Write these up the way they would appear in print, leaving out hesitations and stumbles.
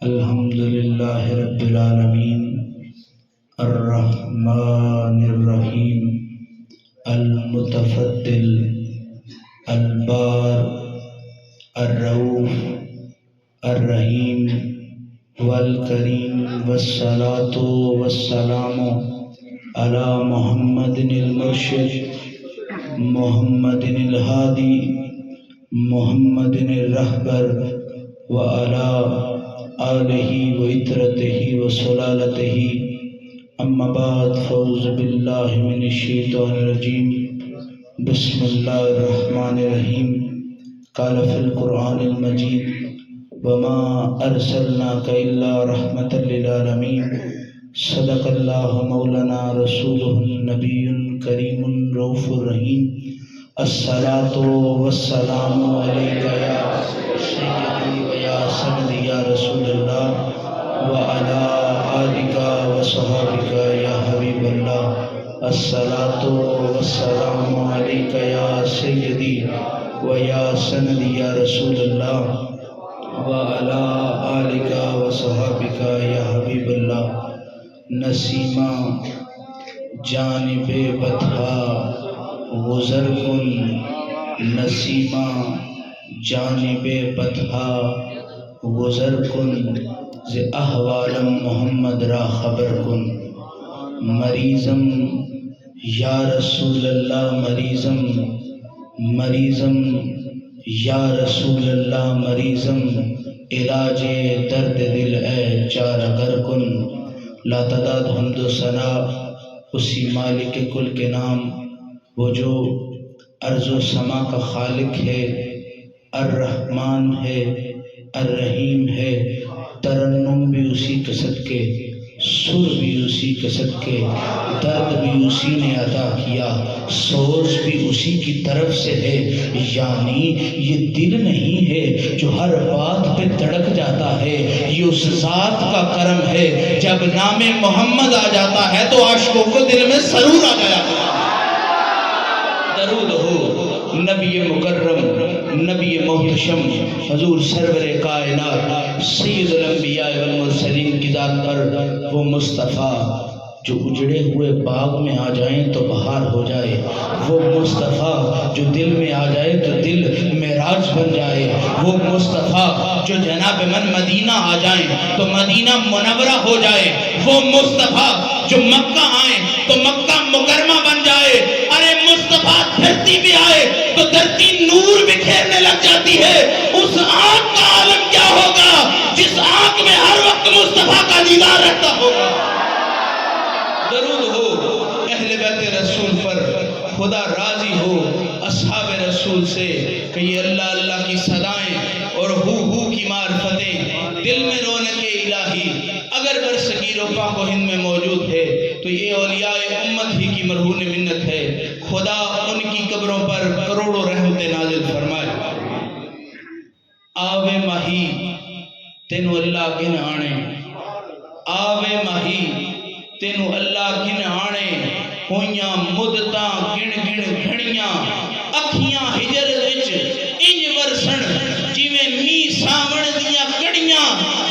الحمدللہ رب العالمین الرحمن الرحیم المتفضل البار الرؤوف الرحیم والکریم والصلاة والسلام علی محمد المرشد محمد الہادی محمد الرہبر وعلی آلہ وعطرتہ وسلالتہ اما بعد فاعوذ باللہ من الشیطان الرجیم بسم اللہ الرحمن الرحیم قال فی القرآن المجید وما ارسلناک الا رحمتا للعالمین صدق اللہ مولانا رسولہ النبی کریم رؤوف الرحیم الصلاة والسلام علیک یا سیدی و یا سندی یا رسول اللہ وعلی آلک وصحابک یا حبیب اللہ الصلاة والسلام علیک یا سیدی و یا سندی یا رسول اللہ وعلی آلک وصحابک یا حبیب اللہ نسیمہ جانب بطحا گزر کن نسیمہ جانب بطحا گزر کن ز احوالم محمد را خبر کن مریضم یا رسول اللہ مریضم مریضم یا رسول اللہ مریضم علاج درد دل اے چارگر کن لا تعداد حمد و ثنا اسی مالک کل کے نام وہ جو ارض و سما کا خالق ہے الرحمن ہے الرحیم ہے ترنم بھی اسی کے صدقے سر بھی اسی کے صدقے درد بھی اسی نے عطا کیا سوز بھی اسی کی طرف سے ہے یعنی یہ دل نہیں ہے جو ہر بات پہ دھڑک جاتا ہے یہ اس ذات کا کرم ہے جب نام محمد آ جاتا ہے تو عاشقوں کو دل میں سرور آ گیا درود ہو نبی مکرم نبی محتشم حضور سرور کائنات سید الانبیاء والمرسلین کی ذات پر وہ مصطفیٰ جو اجڑے ہوئے باغ میں آ جائیں تو بہار ہو جائے وہ مصطفیٰ جو دل میں آ جائے تو دل معراج بن جائے وہ مصطفیٰ جو جناب من مدینہ آ جائیں تو مدینہ منورہ ہو جائے وہ مصطفیٰ جو مکہ آئیں تو مکہ مکرمہ بن جائے ارے مصطفیٰ دھرتی بھی آئے تو دھرتی نور بکھیرنے لگ جاتی ہے اس آنکھ کا عالم کیا ہوگا جس آنکھ میں ہر وقت مصطفیٰ کا دیدار رہتا ہوگا درود ہو اہل بیت رسول پر خدا راضی ہو اصحاب رسول سے کہ یہ اللہ اللہ کی صدائیں اور ہو کی معرفتیں دل میں رونق الہی اگر برصغیر و پاک و ہند میں موجود ہے تو یہ اولیاء امت ہی کی مرہون منت ہے خدا ان کی قبروں پر کروڑوں رحمت نازل فرمائے آوے ماہی تینو اللہ گن آنے آوے ماہی تینو اللہ گن آنے ہویاں مدتاں گن گن گھڑیاں اکھیاں ہجر وچ انج ورسن جویں می ساون دیاں کڑیاں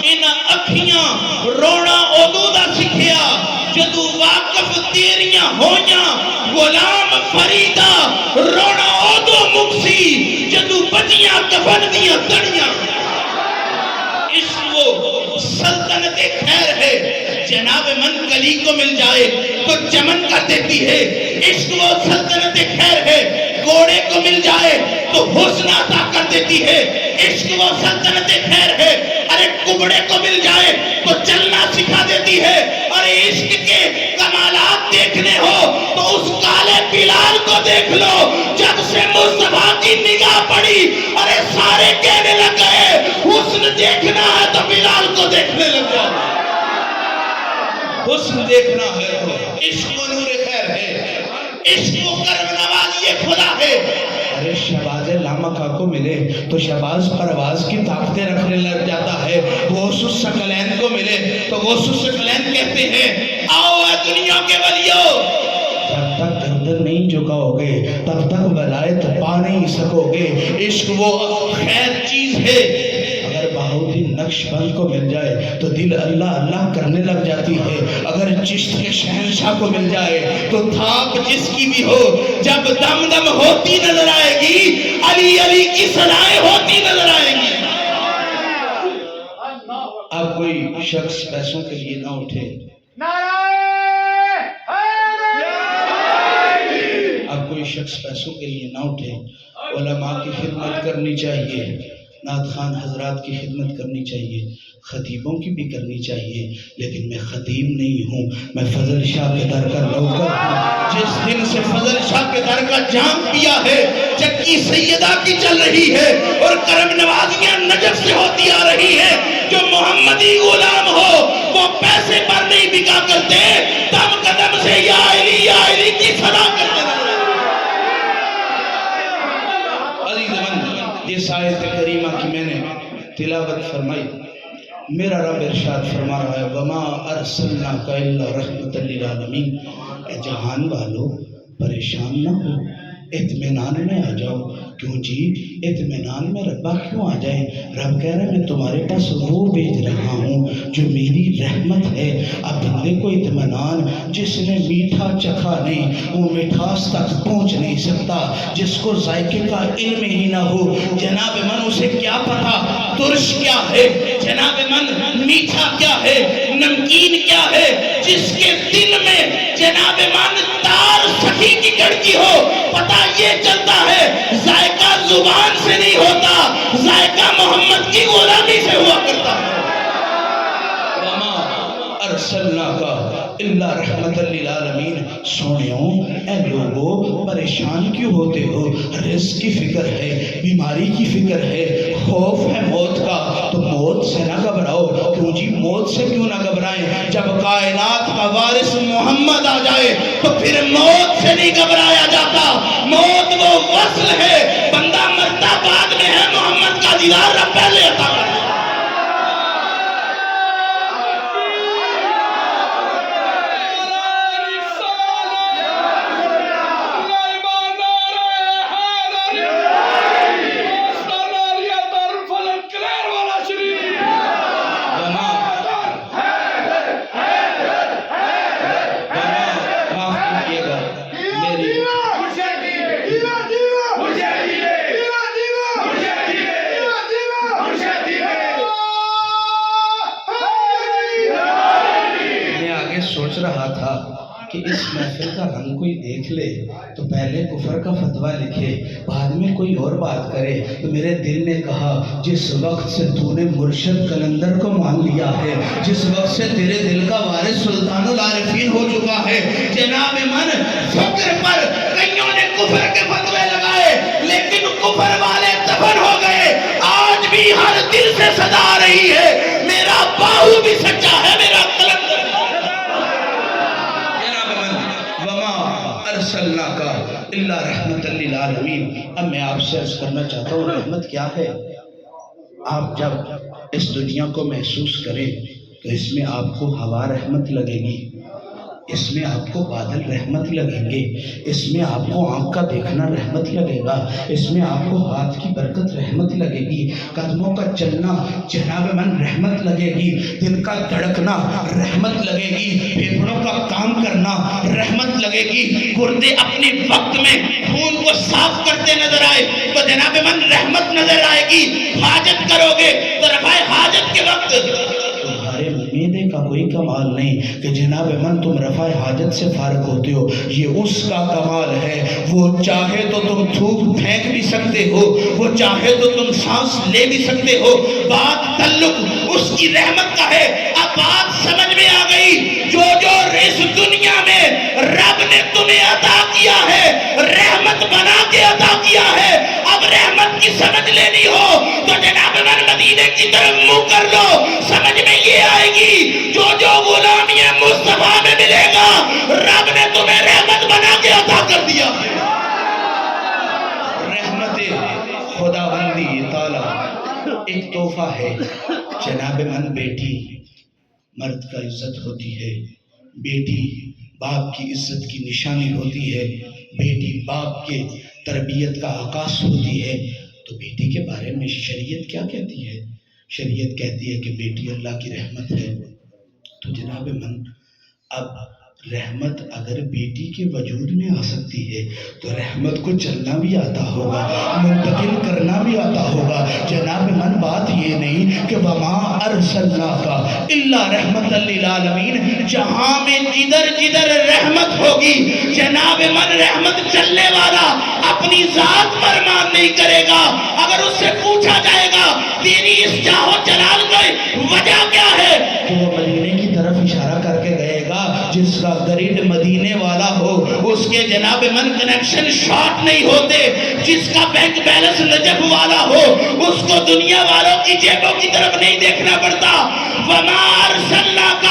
انہاں اکھیاں رونا اودوں دا سکھیا جدوں واقف تیریاں ہویاں غلام فریدا رونا اودوں مکسی جدوں بچیاں کفن دیاں تڑیاں عشق وہ سلطنت خیر ہے جناب من کلی کو مل جائے تو چمن کر دیتی ہے عشق وہ سلطنت خیر ہے گھوڑے کو مل جائے تو حسن عطا کر دیتی ہے عشق وہ سلطنت خیر ہے ارے کبڑے کو مل جائے تو چلنا سکھا دیتی ہے ارے عشق کے کمالات دیکھنے ہو تو اس کالے بلال کو دیکھ لو جب سے مصطفیٰ کی نگاہ پڑی ارے سارے کہنے لگ گئے حسن دیکھنا ہے تو بلال کو دیکھنے لگ جاؤ حسن دیکھنا ہے تو عشق و نور خیر ہے عشق و کرم نوازی خدا ہے ارے شہباز لامکہ کو ملے تو شہباز پرواز کی طاقتیں رکھنے لگ جاتا ہے غوث ثقلین کو ملے تو غوث ثقلین کہتے ہیں آؤ اے دنیا کے ولیو جب تک گردن نہیں جھکاؤ گے تب تک ولایت پا نہیں سکو گے۔ عشق وہ خیر چیز ہے، اگر بہاؤالدین نقش بند کو مل جائے تو دل اللہ اللہ کرنے لگ جاتی ہے، اگر چشت کے شہنشاہ کو مل جائے تو تھاپ جس کی بھی ہو جب دم دم ہوتی نظر آئے گی، علی علی کی صدائیں ہوتی نظر آئے گی۔ اب کوئی شخص پیسوں کے لیے نہ اٹھے، اب کوئی شخص پیسوں کے لیے نہ اٹھے، علماء کی خدمت کرنی چاہیے، نعت خوان حضرات کی خدمت کرنی چاہیے، خطیبوں کی بھی کرنی چاہیے، لیکن میں خطیب نہیں ہوں، میں فضل شاہ کے در کا نوکر ہوں۔ جس دن سے فضل شاہ کے در کا جام پیا ہے، چکی سیدہ کی چل رہی ہے اور کرم نوازیاں نجف سے ہوتی آ رہی ہے، جو محمدی غلام ہو وہ پیسے پر نہیں بکا کرتے، دم قدم سے یا علی کی صدا کرتے رہے۔ اس آیت کریمہ کی میں نے تلاوت فرمائی، میرا رب ارشاد فرما رہا ہے وَمَا أَرْسَلْنَاكَ إِلَّا رَحْمَةً لِلْعَالَمِينَ۔ اے جہان والو پریشان نہ ہو، اطمینان میں آ جاؤ۔ کیوں جی اطمینان میں ربا کیوں آ جائیں؟ رب کہہ رہے میں تمہارے پاس وہ بھیج رہا ہوں جو میری رحمت ہے۔ اب بندے کو اطمینان، جس نے میٹھا چکھا نہیں وہ مٹھاس تک پہنچ نہیں سکتا، جس کو ذائقے کا علم ہی نہ ہو جناب من اسے کیا پتا ترش کیا ہے، جناب من میٹھا کیا ہے، نمکین کیا ہے۔ جس کے دل میں جناب من تار سخی کی گھڑکی ہو، پتا یہ چلتا ہے ذائقہ زبان سے نہیں ہوتا، ذائقہ محمد کی غلامی سے ہوا کرتا ہے۔ وَمَا أَرْسَلْنَاكَ إِلَّا رَحْمَةً لِلْعَالَمِينَ۔ سونیوں اے لوگو پریشان کیوں ہوتے ہو؟ رزق کی فکر ہے، بیماری کی فکر ہے، خوف ہے موت کا، تو موت سے نہ گھبراؤ۔ کیوں جی موت سے کیوں نہ گھبرائیں؟ جب کائنات کا وارث محمد آ جائے تو پھر موت سے نہیں گھبرایا جاتا۔ موت وہ وصل ہے، بندہ مرتا بعد میں ہے، محمد کا دیدار رب پہلے عطا کرتا ہے۔ سوچ رہا تھا کہ اس محفل کا رنگ کوئی دیکھ لے تو پہلے کفر کا فتویٰ لکھے، بعد میں کوئی اور بات کرے، تو میرے دل نے کہا جس وقت سے تو نے مرشد قلندر کو مان لیا ہے، جس وقت سے تیرے دل کا وارث سلطان العارفین ہو چکا ہے، جناب من فکر پر کئیوں نے کفر کے فتوے لگائے لیکن کفر والے دفن ہو گئے، آج بھی ہر دل سے صدا آ رہی ہے میرا باہو بھی سچا ہے، میرا قلندر ارسلناک الا رحمت للعالمین۔ اب میں آپ سے عرض کرنا چاہتا ہوں رحمت کیا ہے؟ آپ جب اس دنیا کو محسوس کریں تو اس میں آپ کو ہوا رحمت لگے گی، اس میں آپ کو بادل رحمت لگیں گے، اس میں آپ کو آنکھ کا دیکھنا رحمت لگے گا، اس میں آپ کو ہاتھ کی برکت رحمت لگے گی، قدموں کا چلنا جناب من رحمت لگے گی، دل کا دھڑکنا رحمت لگے گی، پھیپھڑوں کا کام کرنا رحمت لگے گی، گردے اپنے وقت میں خون کو صاف کرتے نظر آئے تو جناب من رحمت نظر آئے گی، حاجت کرو گے تو رفع حاجت کے وقت تمہارے میدے کا کوئی کمال نہیں کہ جناب من تم رفع حاجت سے فارغ ہوتے ہو، یہ اس کا کمال ہے، وہ چاہے تو تم تھوک پھینک بھی سکتے ہو، وہ چاہے تو تم سانس لے بھی سکتے ہو، بات تعلق اس کی رحمت کا ہے۔ اب بات سمجھ میں آ گئی، جو اس دنیا میں رب نے تمہیں عطا کیا ہے رحمت بنا کے عطا کیا ہے، اب رحمت کی سمجھ لینی ہو تو جناب من مدینے کی طرف منہ کر لو، سمجھ میں یہ آئے گی جو غلامی مصطفیٰ میں ملے گا رب نے تمہیں رحمت بنا کے عطا کر دیا ہے۔ رحمت خداوندی تعالی ایک تحفہ ہے جناب من، بیٹی مرد کا عزت ہوتی ہے، بیٹی باپ کی عزت کی نشانی ہوتی ہے، بیٹی باپ کے تربیت کا عکاس ہوتی ہے۔ تو بیٹی کے بارے میں شریعت کیا کہتی ہے؟ شریعت کہتی ہے کہ بیٹی اللہ کی رحمت ہے۔ تو جناب من، اب رحمت اگر بیٹی کے وجود میں آ سکتی ہے تو رحمت کو چلنا بھی آتا ہوگا، منتقل کرنا بھی آتا ہوگا۔ جناب من، بات یہ نہیں کہ وما ارسلناک الا رحمت للعالمین، جہاں میں جدھر جدھر رحمت ہوگی جناب من رحمت چلنے والا اپنی ذات پر مان نہیں کرے گا۔ اگر اس سے پوچھا جائے گا تیری اس جاہ و جلال کی وجہ کیا ہے، تو وہ مدینے کی طرف اشارہ کر کے گئے گا۔ جس کا گریڈ مدینے والا ہو اس کے جناب من کنیکشن شارٹ نہیں ہوتے، جس کا بینک بیلنس نجف والا ہو اس کو دنیا والوں کی جیبوں کی طرف نہیں دیکھنا پڑتا۔ وما ارسلناک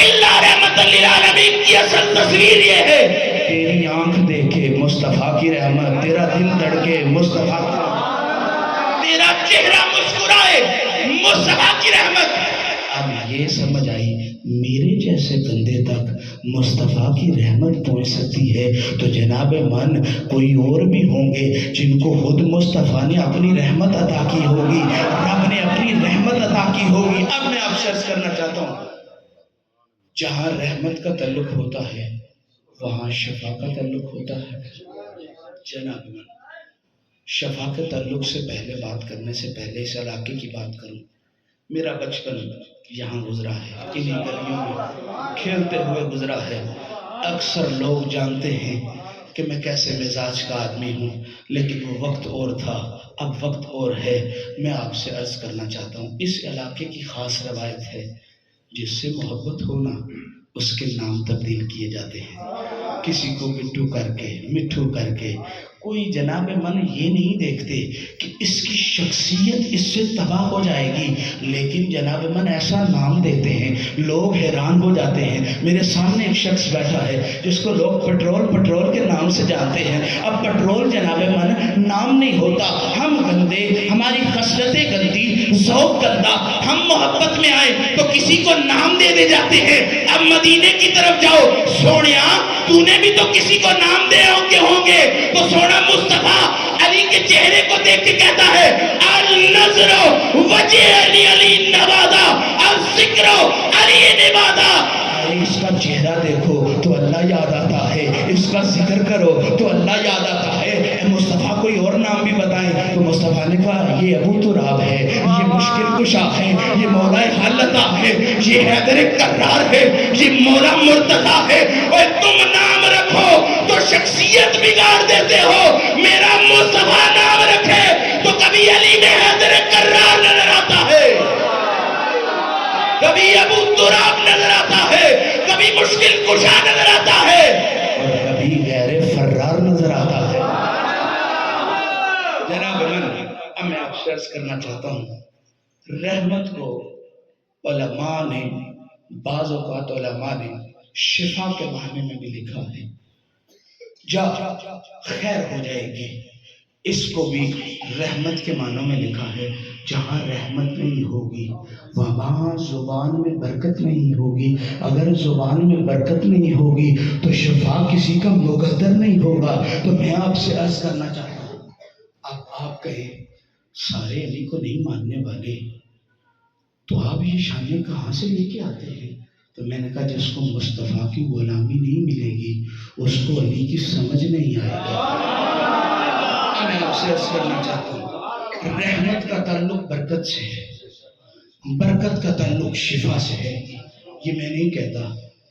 الا رحمت للعالمین کی اصل تصویر یہ ہے، تیری آنکھ دیکھے مصطفیٰ کی رحمت، تیرا دل دھڑکے مصطفیٰ کی رحمت، تیرا چہرہ مسکرائے مصطفیٰ کی رحمت۔ اب یہ سمجھ آئی میرے جیسے بندے تک مصطفیٰ کی رحمت پہنچ سکتی ہے تو جناب من کوئی اور بھی ہوں گے جن کو خود مصطفیٰ نے اپنی رحمت عطا کی ہوگی، رب نے اپنی رحمت عطا کی ہوگی۔ اب میں آپ سے عرض کرنا چاہتا ہوں، جہاں رحمت کا تعلق ہوتا ہے وہاں شفا کا تعلق ہوتا ہے۔ جناب من، شفا کے تعلق سے پہلے بات کرنے سے پہلے اس علاقے کی بات کروں۔ میرا بچپن یہاں گزرا ہے، انہی گلیوں میں کھیلتے ہوئے گزرا ہے۔ اکثر لوگ جانتے ہیں کہ میں کیسے مزاج کا آدمی ہوں، لیکن وہ وقت اور تھا، اب وقت اور ہے۔ میں آپ سے عرض کرنا چاہتا ہوں، اس علاقے کی خاص روایت ہے، جس سے محبت ہونا اس کے نام تبدیل کیے جاتے ہیں، کسی کو بٹو کر کے، مٹھو کر کے۔ کوئی جناب من یہ نہیں دیکھتے کہ اس کی شخصیت اس سے تباہ ہو جائے گی، لیکن جناب من ایسا نام دیتے ہیں لوگ حیران ہو جاتے ہیں۔ میرے سامنے ایک شخص بیٹھا ہے جس کو لوگ پٹرول کے نام سے جانتے ہیں۔ اب پٹرول جناب من نام نہیں ہوتا، ہم گندے، ہماری خصلتیں گندی، ذوق گندا، ہم محبت میں آئے تو کسی کو نام دے جاتے ہیں۔ اب مدینے کی طرف جاؤ، سونیا تو نے بھی تو کسی کو نام دے ہوں گے، تو سونا مصطفیٰ علی کے چہرے کو دیکھ کے کہتا ہے النظر وجہ علی نوادا، الذکر علی نوادا۔ اس کا چہرہ دیکھو تو اللہ یاد آتا ہے، اس کا ذکر کرو تو اللہ یاد آتا ہے۔ مصطفیٰ کوئی اور نام بھی بتائیں تو مصطفیٰ نے کہا یہ ابو تراب ہے، یہ مشکل کشا ہے، یہ مولا حالتا ہے، یہ حیدر کرار ہے، یہ مولا مرتضیٰ ہے۔ اور تم نام رکھو تو شخصیت بگاڑ دیتے ہو، میرا مصطفیٰ نام رکھے تو کبھی علی میں حیدر کرار نظر آتا ہے، کبھی ابو تراب نظر آتا ہے، کبھی مشکل کشا نظر آتا ہے، اور کبھی غیر فرار نظر آتا ہے۔ جناب من، اب میں آپ سے عرض کرنا چاہتا ہوں، رحمت کو علماء نے، بعض اوقات علماء نے شفا کے معنی میں بھی لکھا ہے، جا خیر ہو جائے گی۔ اس کو بھی رحمت کے معنوں میں لکھا ہے، جہاں رحمت نہیں ہوگی وہاں زبان میں برکت نہیں ہوگی۔ اگر زبان میں برکت نہیں ہوگی تو شفا کسی کا مقدر نہیں ہوگا۔ تو میں آپ سے عرض کرنا چاہتا ہوں، اب آپ کہیں سارے علی کو نہیں ماننے والے تو آپ یہ شانیں کہاں سے لے کے آتے ہیں؟ تو میں نے کہا جس کو مصطفیٰ کی غلامی نہیں ملے گی اس کو علی کی سمجھ نہیں آئے گی۔ میں آپ سے عرض کرنا چاہتا ہوں، رحمت کا تعلق برکت سے ہے، برکت کا تعلق شفا سے ہے۔ یہ میں نہیں کہتا،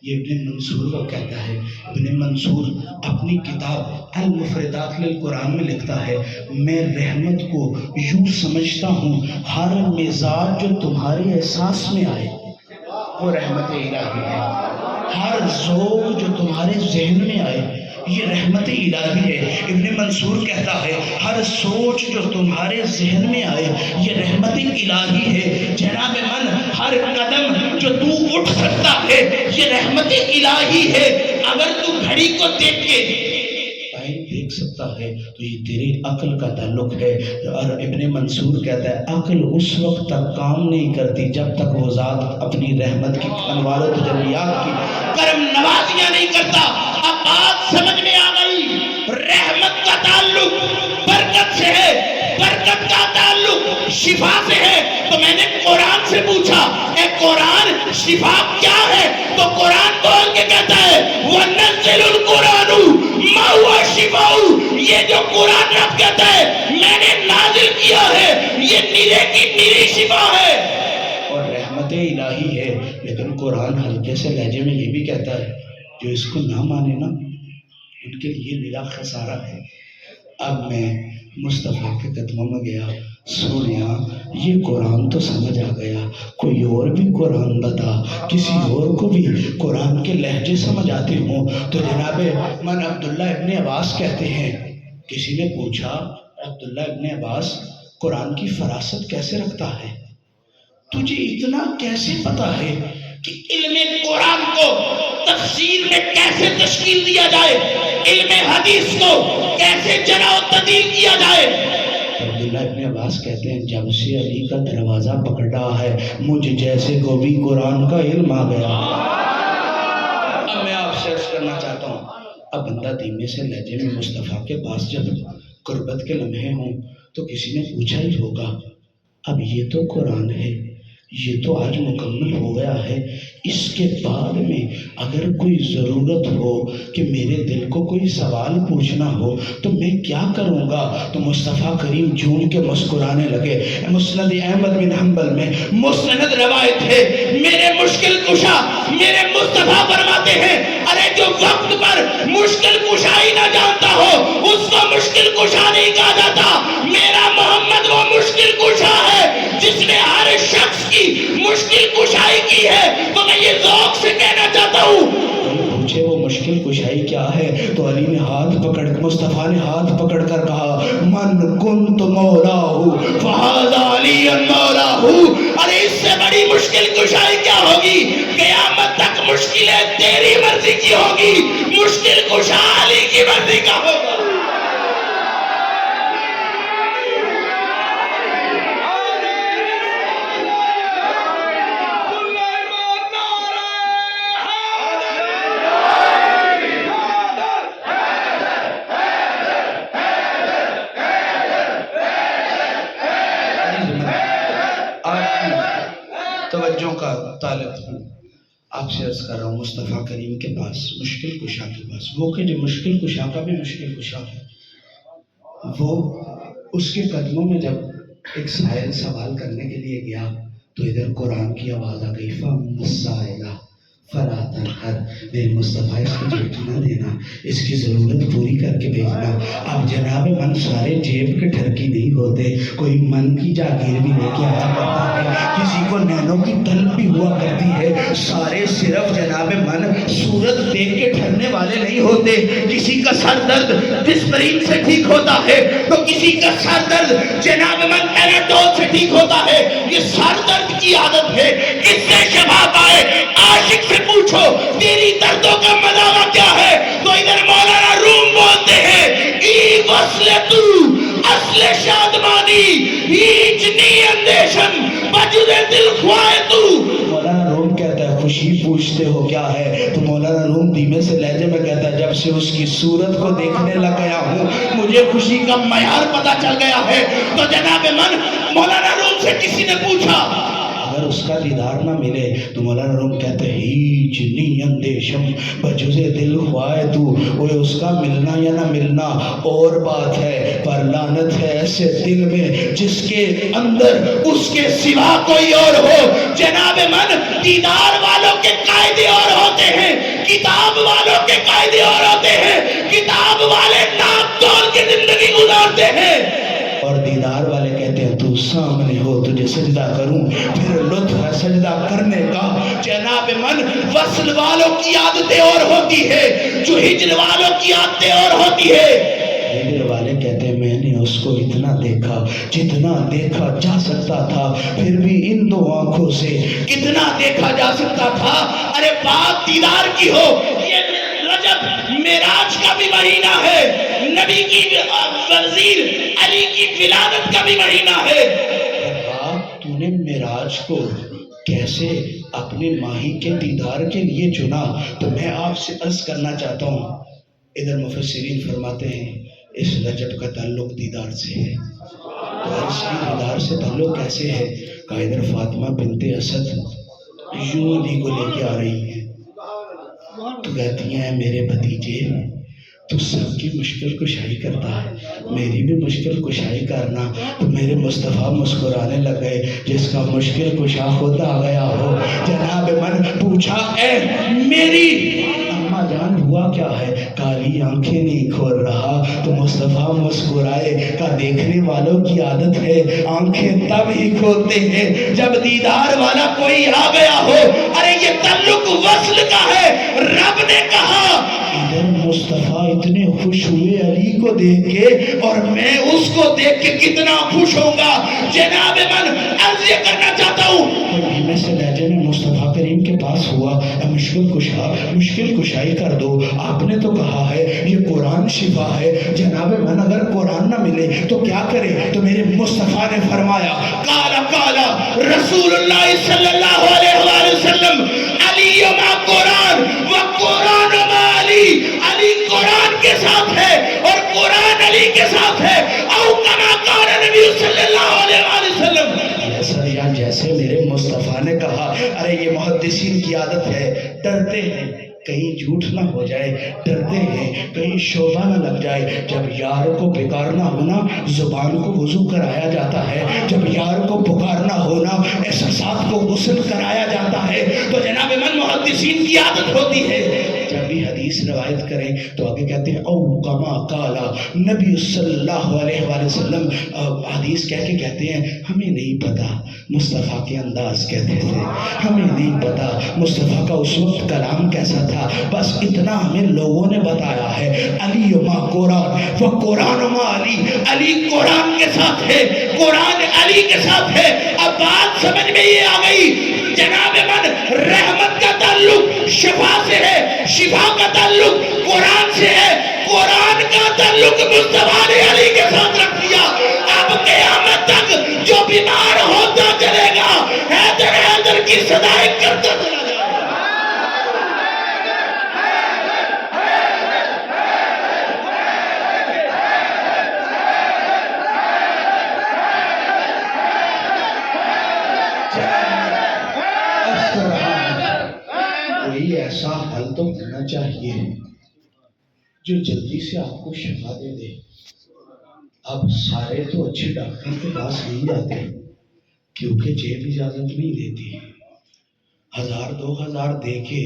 یہ ابن منصور کو کہتا ہے۔ ابن منصور اپنی کتاب المفردات للقرآن میں لکھتا ہے، میں رحمت کو یوں سمجھتا ہوں ہر مزاج جو تمہارے احساس میں آئے وہ رحمت الہی ہے، ہر ذوق جو تمہارے ذہن میں آئے یہ رحمت الہی ہے۔ ابن منصور کہتا ہے ہر سوچ جو تمہارے ذہن میں آئے یہ رحمت الہی ہے۔ جناب من، ہر قدم جو تو اٹھ سکتا ہے یہ رحمت الہی ہے۔ اگر تو گھڑی کو دیکھ کے ٹائم دیکھ سکتا سکتا ہے تو یہ تیری عقل کا تعلق ہے۔ اور ابن منصور کہتا ہے عقل اس وقت تک کام نہیں کرتی جب تک وہ ذات اپنی رحمت کی انوار و تجلیات کی کرم نوازیاں نہیں کرتا۔ اب بات سمجھ میں آ گئی، رحمت کا تعلق برکت سے ہے، برکت کا تعلق شفا سے ہے۔ تو میں نے قرآن سے پوچھا اے قرآن شفا کیا ہے؟ تو قرآن بول کے کہتا ہے وَنَزِّلُ الْقُرْآنُ مَا هُوَ شِفَاءٌ، یہ جو قرآن رب کہتا ہے میں نے نازل کیا ہے یہ نیرے کی نیری شفا ہے اور رحمت الہی ہے۔ لیکن قرآن ہلکے سے لہجے میں یہ بھی کہتا ہے جو اس کو نہ مانے نا ان کے لیے نرا خسارہ ہے۔ اب میں مصطفیٰ کے قدموں میں گیا، سنیا یہ قرآن تو سمجھ آ گیا، کوئی اور بھی قرآن بتا، کسی اور کو بھی قرآن کے لہجے سمجھ آتے ہوں تو جناب من عبداللہ ابن عباس کہتے ہیں کسی نے پوچھا عبداللہ ابن عباس قرآن کی فراست کیسے رکھتا ہے؟ تجھے اتنا کیسے پتا ہے کہ علم قرآن کو تفسیر میں کیسے تشکیل دیا جائے، علم حدیث کو کیسے جرح و تعدیل کیا جائے؟ عبداللہ ابن عباس کہتے ہیں جب سے علی کا دروازہ پکڑ رہا ہے مجھ جیسے کو بھی قرآن کا علم آ گیا۔ اب میں آپ سے عرض کرنا چاہتا ہوں، اب بندہ دھیمے سے لہجے میں مصطفیٰ کے پاس جب قربت کے لمحے ہوں تو کسی نے پوچھا ہی ہوگا اب یہ تو قرآن ہے، یہ تو آج مکمل ہو گیا ہے، اس کے بعد میں اگر کوئی ضرورت ہو کہ میرے دل کو کوئی سوال پوچھنا ہو تو میں کیا کروں گا؟ تو مصطفیٰ کریم جھوم کے مسکرانے لگے۔ مسند احمد بن حنبل میں مستند روایت ہے، میرے مشکل کشا میرے مصطفیٰ فرماتے ہیں ارے جو وقت پر مشکل کشا ہی نہ جانتا ہو اس کو مشکل کشا نہیں کہا جاتا، میرا محمد وہ مشکل کشا ہے جس نے ہر شخص کی مشکل کشائی کی ہے۔ تو میں یہ ذوق سے کہنا چاہتا ہوں پوچھے وہ مشکل کشائی کیا ہے تو علی نے ہاتھ پکڑ مصطفیٰ نے ہاتھ پکڑ کر کہا من کنت مولاہ فہذا علی مولاہ، ارے اس سے بڑی مشکل کشائی کیا ہوگی؟ قیامت تک مشکلیں تیری مرضی کی ہوگی، مشکل کشا علی کی مرضی کا ہوگا۔ توجہ کا طالب ہوں، آپ سے عرض کر رہا ہوں مصطفیٰ کریم کے پاس مشکل کشا کے پاس وہ کہ جو مشکل کشا کا بھی مشکل کشا ہے، وہ اس کے قدموں میں جب ایک سائل سوال کرنے کے لیے گیا تو ادھر قرآن کی آواز آ گئی فَأَمَّا السَّائِلَ فَلَا تَنْهَرْ، میرے مصطفیٰ اس کو جھوٹ نہ دینا، اس کی ضرورت پوری کر کے بھیجنا۔ اب جناب من سارے جیب کے ٹھرکی نہیں ہوتے، کوئی من کی جاگیر بھی لے کے آیا کرتا ہے، کسی کو نینوں کی طلب بھی ہوا کرتی ہے، سارے صرف جناب من صورت دیکھ کے ٹھرنے والے نہیں ہوتے۔ کسی کا سر درد ڈسپرین سے ٹھیک ہوتا ہے تو کسی کا سر درد جناب من پیراڈول سے ٹھیک ہوتا ہے۔ یہ سر درد کی عادت ہے، اس سے شفا پائے عاشق سے پوچھو تیری دردوں کا مداوع کیا ہے تو ادھر مولانا روم بولتے ہیں ای وصل تو اصل شادمانی ہیچ نی اندیشن بجد دل خواہ تو۔ مولانا روم کہتا ہے خوشی پوچھتے ہو کیا ہے تو مولانا روم دھیمے سے لہجے میں کہتا ہے جب سے اس کی صورت کو دیکھنے لگ گیا ہوں مجھے خوشی کا معیار پتہ چل گیا ہے۔ تو جناب من مولانا روم سے کسی نے پوچھا اگر اس کا دیدار نہ ملے تو مولانا روم کہتے ہیں ہیچ نی اندیشم بجز دل خواہ تو، وہ اس کا ملنا یا نہ ملنا اور بات ہے، پر لعنت ہے ایسے دل میں جس کے اندر اس کے سوا کوئی اور ہو۔ جناب من دیدار والوں کے قاعدے اور ہوتے ہیں، کتاب والوں کے قاعدے اور ہوتے ہیں، کتاب والے ناپ تول کے زندگی گزارتے ہیں اور دیدار والے کہتے ہیں تو سامنے ہو تجھے سجدہ کروں، پھر لطف ہے سجدہ کرنے کا۔ جناب من وصل والوں کی عادتیں اور ہوتی ہے، جو ہجر والوں کی عادتیں اور ہوتی ہے۔ ہجر والے کہتے ہیں میں نے اس کو اتنا دیکھا جتنا دیکھا جا سکتا تھا، پھر بھی ان دو آنکھوں سے کتنا دیکھا جا سکتا تھا۔ ارے بات دیدار کی ہو، یہ رجب معراج کا بھی مہینہ ہے، نبی کی وزیر علی کی ولادت کا بھی مہینہ ہے۔ باپ تو نے معراج کو کیسے اپنے ماہی کے دیدار کے لیے چنا؟ تو میں آپ سے عرض کرنا چاہتا ہوں، ادھر مفسرین فرماتے ہیں اس رجب کا تعلق دیدار سے ہے، تو اس کی دیدار سے تعلق کیسے ہے؟ کہا ادھر فاطمہ بنت اسد یوں علی کو لے کے آ رہی ہیں، تو کہتی ہیں میرے بھتیجے تو سب کی مشکل کشائی کرتا ہے، میری بھی مشکل کشائی کرنا۔ تو میرے مصطفیٰ مسکرانے لگ گئے، جس کا مشکل کشا خود آ گیا ہو۔ جناب من پوچھا اے میری اماں جان ہوا کیا ہے؟ کالی آنکھیں نہیں کھول رہا۔ تو مصطفیٰ مسکرائے، کا دیکھنے والوں کی عادت ہے آنکھیں تب ہی کھولتے ہیں جب دیدار والا کوئی آ گیا ہو۔ ارے یہ تعلق وصل کا ہے۔ رب نے کہا ادھر مصطفیٰ اتنے خوش ہوئے علی کو دیکھ کے، اور میں اس کو دیکھ کے کتنا خوش ہوں گا۔ جناب من عرض یہ کرنا چاہتا ہوں، میں سے لہجے میں مصطفیٰ کریم کے پاس ہوا، مشکل کشائی کر دو۔ آپ نے تو کہا ہے یہ قرآن شفا ہے، جناب من اگر قرآن نہ ملے تو کیا کرے؟ تو میرے مصطفیٰ نے فرمایا کالا رسول اللہ صلی اللہ علیہ وآلہ وسلم علی ما قرآن و قرآن ما علی، علی قرآن کے ساتھ ہے اور قرآن علی کے ساتھ ہے۔ او کما قال نبی صلی اللہ علیہ وآلہ وسلم، جیسے میرے مصطفیٰ نے کہا۔ ارے یہ محدثین کی عادت ہے، ڈرتے ہیں کہیں جھوٹ نہ ہو جائے، ڈرتے ہیں کہیں شعبہ نہ لگ جائے۔ جب یار کو پکارنا ہونا زبان کو وضو کرایا جاتا ہے، جب یار کو پکارنا ہونا احساسات کو غسل کرایا جاتا ہے۔ تو جناب من محدثین کی عادت ہوتی ہے جب بھی حدیث روایت کریں تو آگے کہتے ہیں او کما قال نبی صلی اللہ علیہ وآلہ وسلم، حدیث کہہ کے کہتے ہیں ہمیں نہیں پتا مصطفیٰ کے انداز کہتے تھے، ہمیں نہیں پتا مصطفیٰ کا اس وقت کلام کیسا تھا، بس اتنا ہمیں لوگوں نے بتایا ہے علی ما قرآن و قرآن ما علی، علی قرآن کے ساتھ ہے، قرآن علی کے ساتھ ہے۔ اب بات سمجھ میں یہ آ گئی، جناب من رحمت کا تعلق شفا سے ہے، شفا کا تعلق قرآن سے ہے، قرآن کا تعلق مصطفیٰ نے علی کے ساتھ رکھ دیا۔ اب قیامت تک جو بیمار ہوتا چلے گا حیدر حیدر کی صدائیں کرتا چلا جائے گا۔ کوئی ایسا حل تو ہونا چاہیے جو جلدی سے آپ کو شفا دے دے۔ اب سارے تو اچھے ڈاکٹر کے پاس نہیں جاتے کیونکہ جیب اجازت نہیں دیتی، 1000-2000 دے کے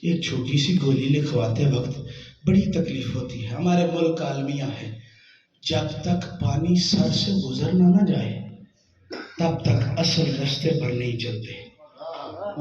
ایک چھوٹی سی گولی لکھواتے وقت بڑی تکلیف ہوتی ہے۔ ہمارے ملک عالمیہ ہے، جب تک پانی سر سے گزرنا نہ جائے تب تک اصل رستے پر نہیں چلتے۔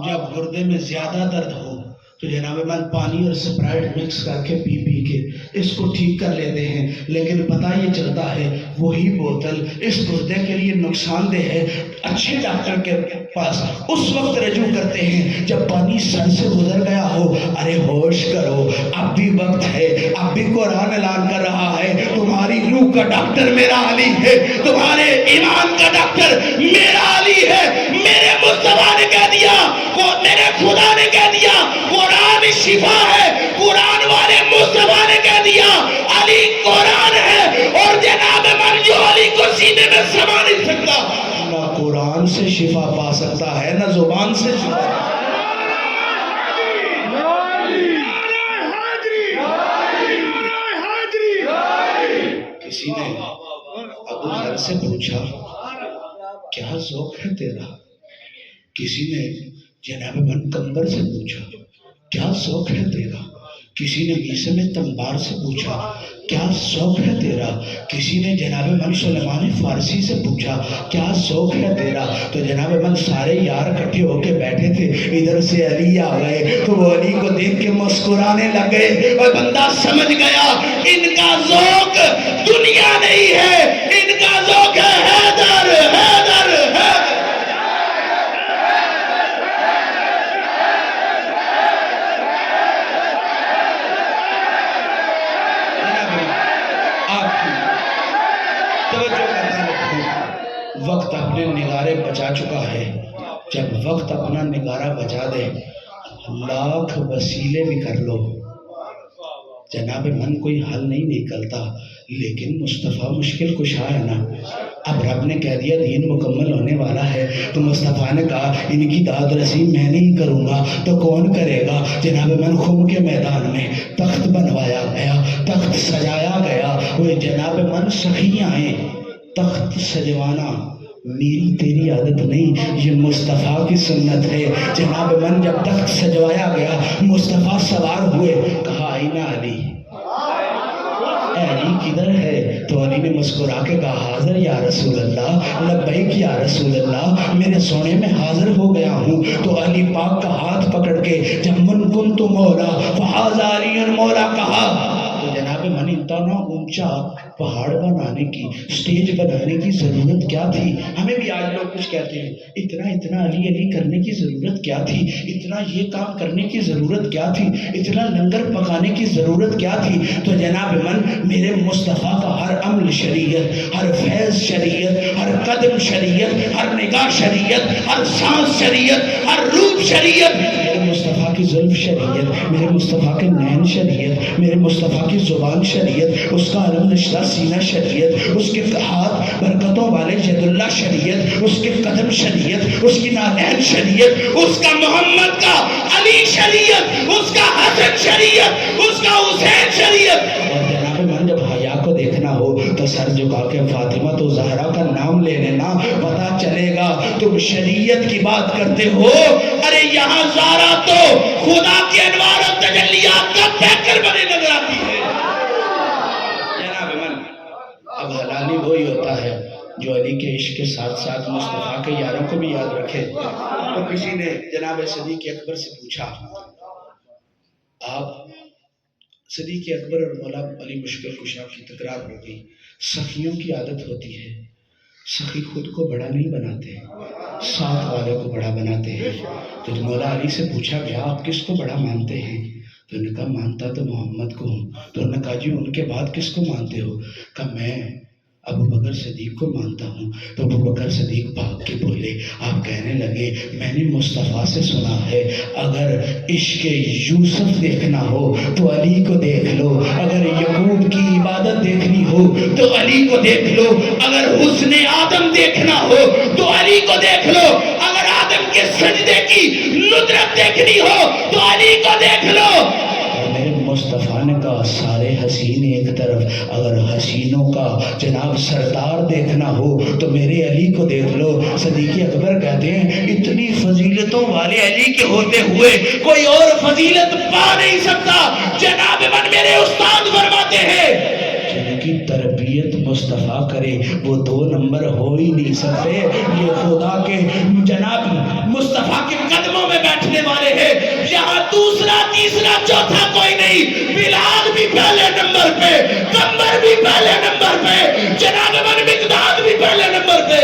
جب گردے میں زیادہ درد ہو تو جناب من پانی اور سپرائٹ مکس کر کے پی کے اس کو ٹھیک کر لیتے ہیں، لیکن پتہ یہ چلتا ہے وہی بوتل اس گردے کے لیے نقصان دہ ہے۔ اچھے ڈاکٹر کے پاس اس وقت رجوع کرتے ہیں جب پانی سر سے گزر گیا ہو۔ ارے ہوش کرو، اب بھی وقت ہے، اب بھی قرآن اعلان کر رہا ہے تمہاری روح کا ڈاکٹر میرا علی ہے، تمہارے ایمان کا ڈاکٹر میرا علی ہے۔ میرے مصطفیٰ نے کہہ دیا، میرے خدا نے کہہ دیا قرآن شفا ہے، قرآن والے مصطفیٰ نے کہہ دیا علی قرآن ہے، اور جناب من جو علی کو سینے میں سما نہیں سکتا نہ قرآن سے شفا پا سکتا ہے نہ زبان سے شفا۔ کسی نے ابو ذر سے پوچھا کیا ذوق ہے تیرا؟ کسی نے جناب من قمبر سے پوچھا کیا ذوق ہے تیرا؟ کسی نے میسم تنبار سے پوچھا کیا ذوق ہے تیرا؟ کسی نے جناب من سلیمان فارسی سے پوچھا کیا ذوق ہے تیرا؟ تو جناب من سارے یار اکٹھے ہو کے بیٹھے تھے، ادھر سے علی آ گئے تو وہ علی کو دیکھ کے مسکرانے لگے، اور بندہ سمجھ گیا ان کا ذوق دنیا نہیں ہے، ان کا ذوق ہے حیدر حیدر حیدر۔ وقت اپنے نگارے بچا چکا ہے. جب وقت اپنا نگارہ بچا دے لاکھ وسیلے بھی کر لو جناب من کوئی حل نہیں نکلتا. لیکن مصطفیٰ مشکل کشا ہے نا. اب رب نے کہہ دیا دین مکمل ہونے والا ہے تو مصطفیٰ نے کہا ان کی داد رسی میں نہیں کروں گا تو کون کرے گا. جناب من خم کے میدان میں تخت بنوایا گیا, تخت سجایا گیا. وہ جناب من سخیاں ہیں. تخت سجوانا میری تیری عادت نہیں, یہ مصطفیٰ کی سنت ہے. جناب من جب تخت سجوایا گیا مصطفیٰ سوار ہوئے, کہا آئینہ علی, اے علی کدھر ہے؟ تو علی نے مسکرا کے کہا حاضر یا رسول اللہ, لبیک یا رسول اللہ, میرے سونے میں حاضر ہو گیا ہوں. تو علی پاک کا ہاتھ پکڑ کے جب من کنت مولا فہذا علی مولا کہا تو جناب من اتنا اونچا پہاڑ بنانے کی, سٹیج بنانے کی ضرورت کیا تھی؟ ہمیں بھی آج لوگ کچھ کہتے ہیں اتنا علی علی کرنے کی ضرورت کیا تھی, اتنا یہ کام کرنے کی ضرورت کیا تھی, اتنا لنگر پکانے کی ضرورت کیا تھی. تو جناب من میرے مصطفیٰ کا ہر عمل شریعت, ہر فیض شریعت, ہر قدم شریعت, ہر نگاہ شریعت, ہر سانس شریعت, ہر روپ شریعت, میرے مصطفیٰ کی زلف شریعت, میرے مصطفیٰ کے نین شریعت, میرے مصطفیٰ کی زبان شریعت, اس کا علم نشتہ سینہ شریعت, اس کے ہاتھ برکتوں والے ید اللہ شریعت, اس کے قدم شریعت, اس کی نالین شریعت, اس کا محمد کا علی شریعت, اس کا حسن شریعت, اس کا حسین شریعت. اور جناب من جب حیا کو دیکھنا ہو تو سر جھکا کے فاطمہ تو زہرا کا نام لے لینا, پتا چلے گا تم شریعت کی بات کرتے ہو. ارے یہاں زہرا تو خدا کے انوار و تجلیات کا پیکر بنے نظر آتی ہے. اب حلالی وہی ہوتا ہے جو علی کے عشق کے ساتھ ساتھ مصطفیٰ کے یاروں کو بھی یاد رکھے. تو کسی نے جناب صدیق اکبر سے پوچھا, آپ صدیق اکبر اور مولا علی مشکل کشا کی تکرار ہو گئی. سخیوں کی عادت ہوتی ہے, سخی خود کو بڑا نہیں بناتے, ساتھ والے کو بڑا بناتے ہیں. تو مولا علی سے پوچھا گیا آپ کس کو بڑا مانتے ہیں؟ تو انہوں نے کہا مانتا تو محمد کو ہوں. تو انہوں نے کہا جی ان کے بعد کس کو مانتے ہو؟ کہا میں ابو بکر صدیق کو مانتا ہوں. تو ابو بکر صدیق بھاگ کے بولے, آپ کہنے لگے میں نے مصطفیٰ سے سنا ہے اگر عشق یوسف دیکھنا ہو تو علی کو دیکھ لو, اگر یعقوب کی عبادت دیکھنی ہو تو علی کو دیکھ لو, اگر حسن آدم دیکھنا ہو تو علی کو دیکھ لو, اگر آدم کے سجدے کی ندرت دیکھنی ہو تو علی کو دیکھ لو. میرے مصطفیٰ نے کہا سارے حسین ایک طرف, اگر حسینوں کا جناب سردار دیکھنا ہو تو میرے علی کو دیکھ لو. صدیق اکبر کہتے ہیں اتنی فضیلتوں والے علی کے ہوتے ہوئے کوئی اور فضیلت پا نہیں سکتا. جناب من میرے استاد فرماتے ہیں جن کی تربیت مصطفیٰ کرے وہ دو نمبر ہو ہی نہیں سکتے. یہ خدا کے جناب مصطفیٰ کے قدموں میں بیٹھنے والے ہیں, یہاں دوسرا تیسرا چوتھا کوئی نہیں. بلال بھی پہلے نمبر پہ, قمر بھی پہلے نمبر پہ, جناب من مقداد بھی پہلے نمبر پہ,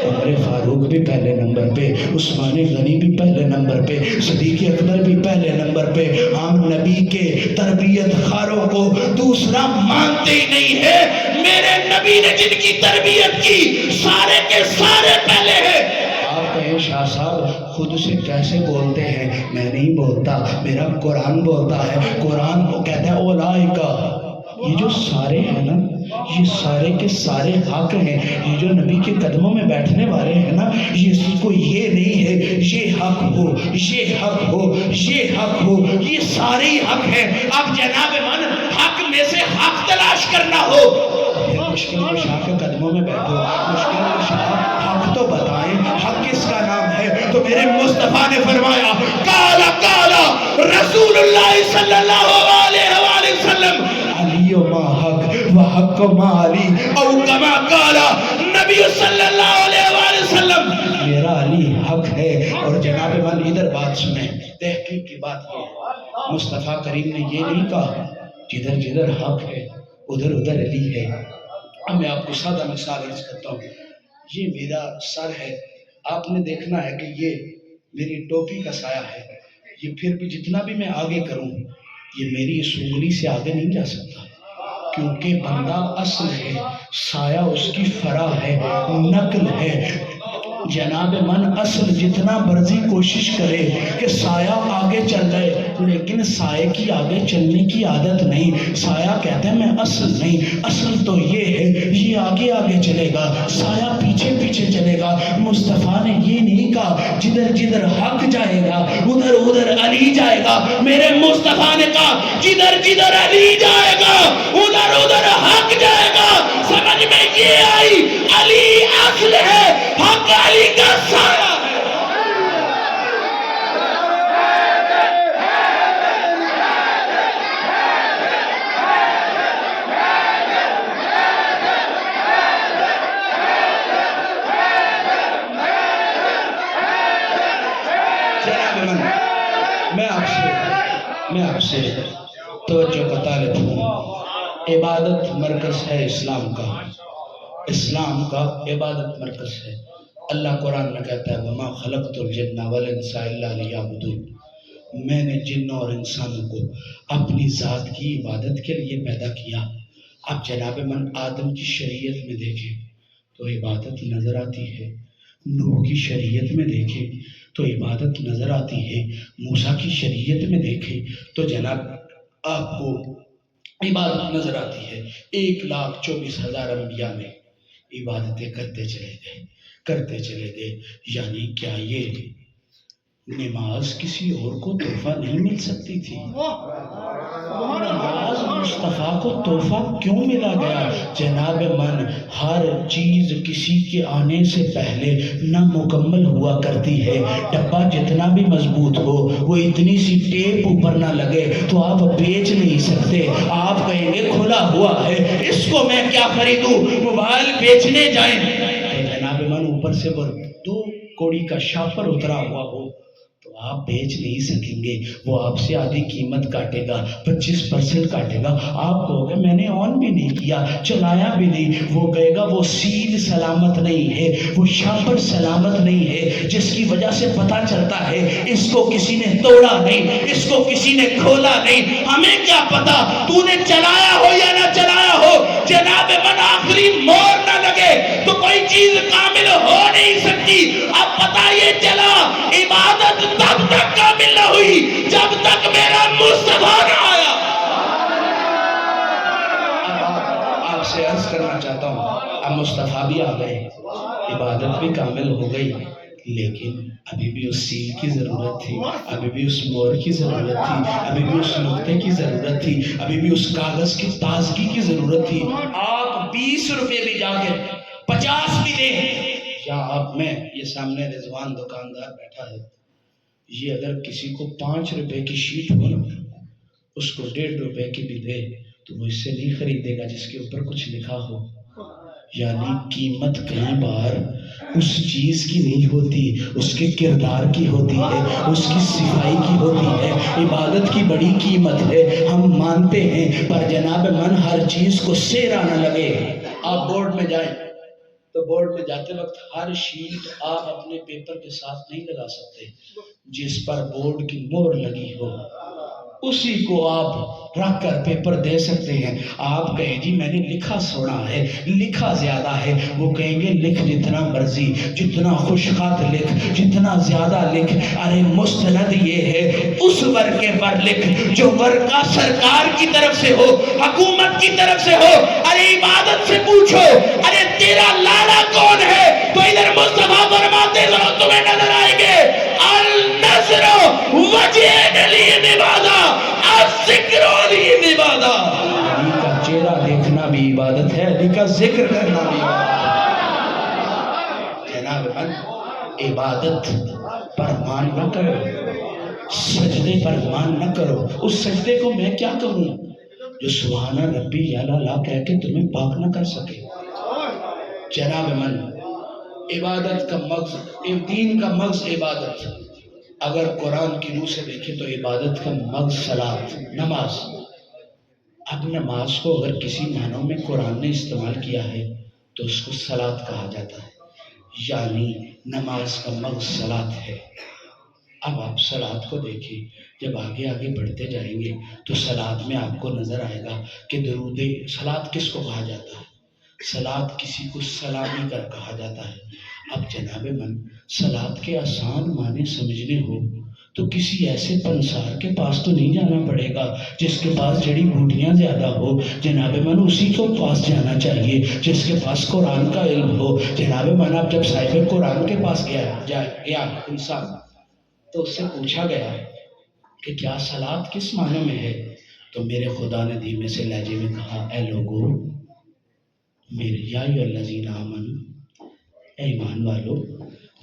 عمر فاروق بھی پہلے نمبر پہ, عثمان غنی بھی پہلے نمبر پہ, صدیق اکبر بھی پہلے نمبر پہ. ہم نبی کے تربیت خاروں کو دوسرا مانتے ہی نہیں ہے. میرے نبی نے جن کی تربیت کی سارے کے سارے پہلے ہیں. آپ کہیں شاہ صاحب خود سے کیسے بولتے ہیں؟ میں نہیں بولتا, میرا قرآن بولتا ہے. قرآن کو کہتا ہے اولئک, یہ جو سارے ہیں نا یہ سارے کے سارے حق ہیں. یہ جو نبی کے قدموں میں بیٹھنے والے ہیں نا یہ کو یہ نہیں ہے یہ حق ہو یہ حق ہو یہ حق ہو, یہ سارے ہی حق ہیں. اب جناب من حق میں سے حق تلاش کرنا ہو مشکل کشا کے قدموں میں بیٹھو. مشکل کشا حق تو بتائیں, حق کس کا نام ہے؟ تو میرے مصطفیٰ نے فرمایا کالا کالا رسول اللہ صلی اللہ علیہ وآلہ وسلم علی ما حق و حق ما علی او کما کالا نبی صلی اللہ علیہ وآلہ وسلم. میرا علی حق ہے. اور جناب من ادھر بات سنیں, تحقیق کی بات یہ ہے مصطفیٰ کریم نے یہ نہیں کہا جدھر جدھر حق ہے ادھر ادھر علی ہے. اب میں آپ کو سادہ مثال عرض کرتا ہوں. یہ میرا سر ہے, آپ نے دیکھنا ہے کہ یہ میری ٹوپی کا سایہ ہے. یہ پھر بھی جتنا بھی میں آگے کروں یہ میری اس انگلی سے آگے نہیں جا سکتا. کیونکہ بندہ اصل ہے، سایہ اس کی فرع ہے، نقل ہے۔ جناب من اصل جتنا مرضی کوشش کرے کہ سایہ آگے چل جائے، لیکن سائے کی آگے چلنے کی عادت نہیں۔ سایہ کہتے ہیں میں اصل نہیں، اصل تو یہ ہے، یہ آگے آگے چلے گا، سایہ پیچھے پیچھے چلے گا۔ مصطفیٰ نے یہ نہیں کہا جدھر جدھر حق جائے گا ادھر ادھر علی جائے گا، میرے مصطفیٰ نے کہا جدھر جدھر علی جائے گا ادھر ادھر حق جائے گا۔ سمجھ میں یہ آئی، علی اصل ہے، حق علی کا سایہ ہے۔ میں آپ سے توجہ کا طالب ہوں۔ عبادت مرکز ہے اسلام کا، اسلام کا عبادت مرکز ہے۔ اللہ قرآن میں کہتا ہے وَمَا خَلَقْتُ الْجِنَّ وَالْإِنسَ إِلَّا لِيَعْبُدُونِ، میں نے جنوں اور انسانوں کو اپنی ذات کی عبادت کے لیے پیدا کیا۔ اب جناب من آدم کی شریعت میں دیکھیں تو عبادت نظر آتی ہے، نوح کی شریعت میں دیکھیں تو عبادت نظر آتی ہے، موسیٰ کی شریعت میں دیکھیں تو جناب آپ کو عبادت نظر آتی ہے۔ 1,24,000 انبیاء میں عبادتیں کرتے چلے گئے۔ یعنی کیا یہ نماز کسی اور کو تحفہ نہیں مل سکتی تھی؟ نماز مصطفیٰ کو تحفہ کیوں ملا گیا؟ جناب من ہر چیز کسی کے آنے سے پہلے نامکمل ہوا کرتی ہے۔ ڈبہ جتنا بھی مضبوط ہو، وہ اتنی سی ٹیپ اوپر نہ لگے تو آپ بیچ نہیں سکتے۔ آپ کہیں گے کھلا ہوا ہے، اس کو میں کیا خریدوں؟ موبائل بیچنے جائیں تو جناب من اوپر سے وہ 2 کوڑی کا شاپر اترا ہوا ہو تو آپ بیچ نہیں سکیں گے۔ وہ آپ سے آدھی قیمت کاٹے گا، 25% کاٹے گا۔ آپ کہو گے میں نے آن بھی نہیں کیا، چلایا بھی نہیں۔ وہ کہے گا وہ سیل سلامت نہیں ہے، وہ شاپر سلامت نہیں ہے، جس کی وجہ سے پتہ چلتا ہے اس کو کسی نے توڑا نہیں، اس کو کسی نے کھولا نہیں۔ ہمیں کیا پتا تو نے چلایا ہو یا نہ چلایا ہو، جناب من آخری مور نہ لگے تو کوئی چیز کامل ہو نہیں سکتی۔ اب پتہ یہ چلا عبادت تب تک کامل نہ ہوئی جب تک میرا مصطفیٰ نہ آیا۔ آپ سے عرض کرنا چاہتا ہوں اب مصطفیٰ بھی آ گئے، عبادت بھی کامل ہو گئی، لیکن ابھی بھی اس سیل کی ضرورت تھی، ابھی بھی اس مور کی ضرورت تھی، ابھی بھی اس نقطے کی ضرورت تھی، ابھی بھی اس کاغذ کی تازگی کی ضرورت تھی۔ آپ 20 روپے بھی جا کے 50 بھی دیں، یا آپ میں یہ سامنے رضوان دکاندار بیٹھا ہے، یہ اگر کسی کو 5 روپے کی شیٹ ہو نا، اس کو 1.5 روپے کی بھی دے تو وہ اس سے نہیں خریدے گا جس کے اوپر کچھ لکھا ہو۔ یعنی قیمت کئی بار اس چیز کی نہیں ہوتی، اس کے کردار کی ہوتی ہے، اس کی صفائی کی ہوتی ہے۔ عبادت کی بڑی قیمت ہے، ہم مانتے ہیں، پر جناب من ہر چیز کو سیرا نہ لگے۔ آپ بورڈ میں جائیں تو بورڈ میں جاتے وقت ہر شیٹ آپ اپنے پیپر کے ساتھ نہیں لگا سکتے، جس پر بورڈ کی مہر لگی ہو اسی کو آپ رکھ کر پیپر دے سکتے ہیں۔ آپ کہیں جی میں نے لکھا سنا ہے، لکھا زیادہ ہے، وہ کہیں گے لکھ جتنا مرضی، جتنا خوش خط لکھ، جتنا زیادہ لکھ، ارے مستند یہ ہے اس ورقے پر لکھ جو ورقہ سرکار کی طرف سے ہو، حکومت کی طرف سے ہو۔ ارے عبادت سے پوچھو ارے تیرا لاڑا کون ہے، تو ادھر مصطفیٰ فرماتے ذرا تمہیں نظر آئیں گے النظر وجہ علی عبادہ، الذکر علی عبادہ۔ علی کا چہرہ دیکھنا بھی عبادت ہے، علی کا ذکر کرنا بھی عبادت ہے۔ جناب من عبادت پر مان نہ کرو، سجدے پر مان نہ کرو۔ اس سجدے کو میں کیا کہوں جو سبحان ربی اعلیٰ کہہ کے تمہیں پاک نہ کر سکے۔ جناب من عبادت کا مغز، دین کا مغز عبادت، اگر قرآن کی روح سے دیکھیں تو عبادت کا مغز صلاۃ، نماز۔ اب نماز کو اگر کسی معنوں میں قرآن نے استعمال کیا ہے تو اس کو صلاۃ کہا جاتا ہے، یعنی نماز کا مغز صلاۃ ہے۔ اب آپ صلات کو دیکھیں، جب آگے آگے بڑھتے جائیں گے تو صلات میں آپ کو نظر آئے گا کہ درود صلات کس کو کہا جاتا ہے؟ صلات کسی کو سلامی کر کہا جاتا ہے۔ اب جناب من صلات کے آسان معنی سمجھنے ہو تو کسی ایسے پنسار کے پاس تو نہیں جانا پڑے گا جس کے پاس جڑی بوٹیاں زیادہ ہو، جناب من اسی کو پاس جانا چاہیے جس کے پاس قرآن کا علم ہو۔ جناب من اب جب صاحب قرآن کے پاس گیا انسان تو اس سے پوچھا گیا کہ کیا صلات کس معنی میں ہے؟ تو میرے خدا نے دھیمے سے لہجے میں کہا، اے لوگو، میرے یا ایھا الذین آمنو، اے ایمان والو،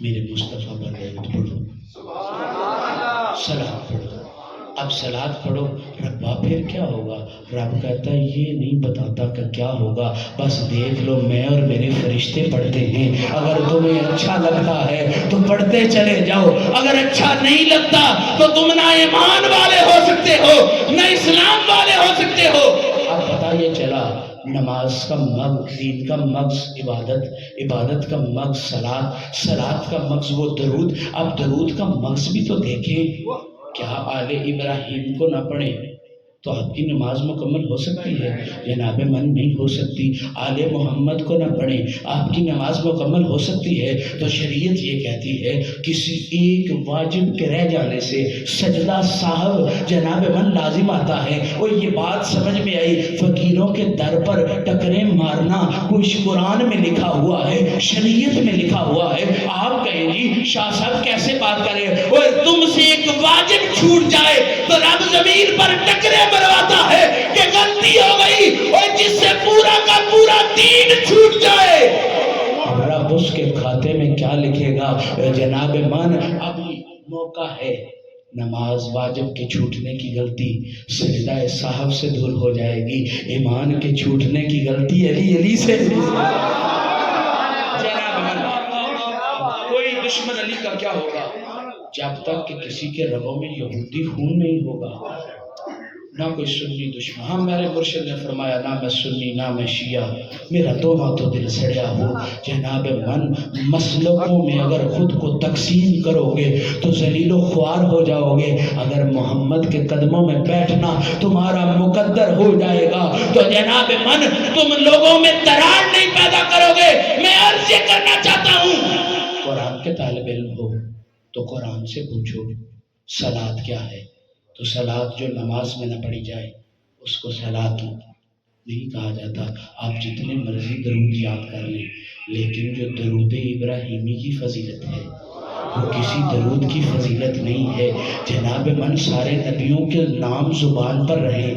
میرے مصطفیٰ پر درود پڑھو، صلات پڑھو۔ اب صلات پڑھو، ربا پھر کیا ہوگا؟ رب کہتا ہے یہ نہیں بتاتا کہ کیا ہوگا، بس دیکھ لو میں اور میرے فرشتے پڑھتے ہیں، اگر تمہیں اچھا لگتا ہے تو پڑھتے چلے جاؤ، اگر اچھا نہیں لگتا تو تم نہ ایمان والے ہو سکتے ہو نہ اسلام والے ہو سکتے ہو۔ اب پتہ یہ چلا نماز کا مغز، دین کا مغز عبادت، عبادت کا مغز صلات، صلات کا مغز وہ درود۔ اب درود کا مغز بھی تو دیکھیں، کیا آل ابراہیم کو نہ پڑھیں تو آپ کی نماز مکمل ہو سکتی ہے؟ جناب من نہیں ہو سکتی۔ آل محمد کو نہ پڑھیں آپ کی نماز مکمل ہو سکتی ہے؟ تو شریعت یہ کہتی ہے کسی ایک واجب کے رہ جانے سے سجدہ صاحب جناب من لازم آتا ہے۔ وہ یہ بات سمجھ میں آئی، فقیروں کے در پر ٹکریں مارنا کچھ قرآن میں لکھا ہوا ہے، شریعت میں لکھا ہوا ہے۔ آپ کہیں جی شاہ صاحب کیسے بات کریں، وہ تم سے ایک واجب چھوٹ جائے تو رب زمین پر ٹکرے مرواتا ہے کہ غلطی ہو گئی، اور جس سے پورا کا پورا دین چھوٹ جائے رب اس کے کھاتے میں کیا لکھے گا؟ جناب من ابھی موقع ہے، نماز واجب کے چھوٹنے کی غلطی سجدہ صاحب سے دور ہو جائے گی، ایمان کے چھوٹنے کی غلطی علی سے۔ جناب من کوئی دشمن علی کا کیا ہوگا جب تک کہ کسی کے رگوں میں یہودی خون نہیں ہوگا، نہ کوئی سنی دشمن۔ ہاں میرے مرشد نے فرمایا نہ میں سنی نہ میں شیعہ، میرا دونوں تو دل سڑیا ہو۔ جناب من مسلکوں میں اگر خود کو تقسیم کرو گے تو ذلیل و خوار ہو جاؤ گے، اگر محمد کے قدموں میں بیٹھنا تمہارا مقدر ہو جائے گا تو جناب من تم لوگوں میں دراڑ نہیں پیدا کرو گے۔ میں عرض یہ کرنا چاہتا ہوں، قرآن کے طالب علم ہو تو قرآن سے پوچھو صلات کیا ہے، تو صلات جو نماز میں نہ پڑھی جائے اس کو صلات نہیں کہا جاتا۔ آپ جتنے مرضی درود یاد کر لیں، لیکن جو درود ابراہیمی کی فضیلت ہے وہ کسی درود کی فضیلت نہیں ہے۔ جناب من سارے نبیوں کے نام زبان پر رہے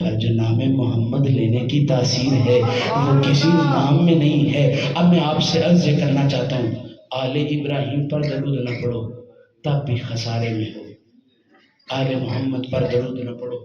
پر جو نام محمد لینے کی تاثیر ہے وہ کسی نام میں نہیں ہے۔ اب میں آپ سے عرض کرنا چاہتا ہوں، آل ابراہیم پر درود نہ پڑھو تب بھی خسارے میں ہو، آل محمد پر درود نہ پڑھو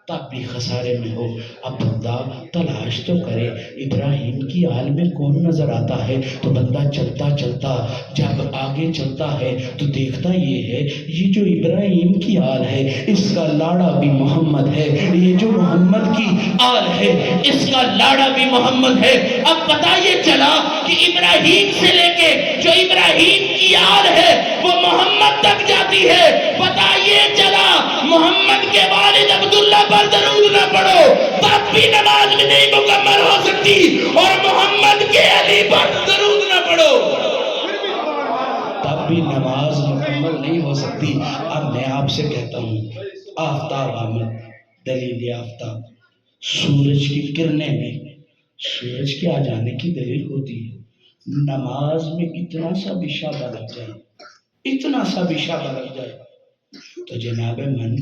تب بھی خسارے میں ہو۔ اب بندہ تلاش تو کرے ابراہیم کی آل میں کون نظر آتا ہے، تو بندہ چلتا چلتا جب آگے چلتا ہے تو دیکھتا یہ ہے یہ جو ابراہیم کی آل ہے اس کا لاڑا بھی محمد ہے، یہ جو محمد کی آل ہے اس کا لاڑا بھی محمد ہے۔ اب پتہ یہ چلا کہ ابراہیم سے لے کے جو ابراہیم کی آل ہے وہ محمد تک جاتی ہے۔ پتہ یہ چلا محمد کے والد عبداللہ پر درود نہ پڑھو تب بھی نماز میں نہیں مکمل ہو سکتی، اور محمد کے علی پر درود نہ پڑھو تب بھی نماز مکمل نہیں ہو سکتی۔ اب میں آپ سے کہتا ہوں، آفتاب آمد دلیل آفتاب، سورج کی کرنیں بھی سورج کے آ جانے کی دلیل ہوتی ہے۔ نماز میں اتنا سا بھی شابہ لگ جائے، اتنا سا بھی شابہ لگ جائے تو جناب من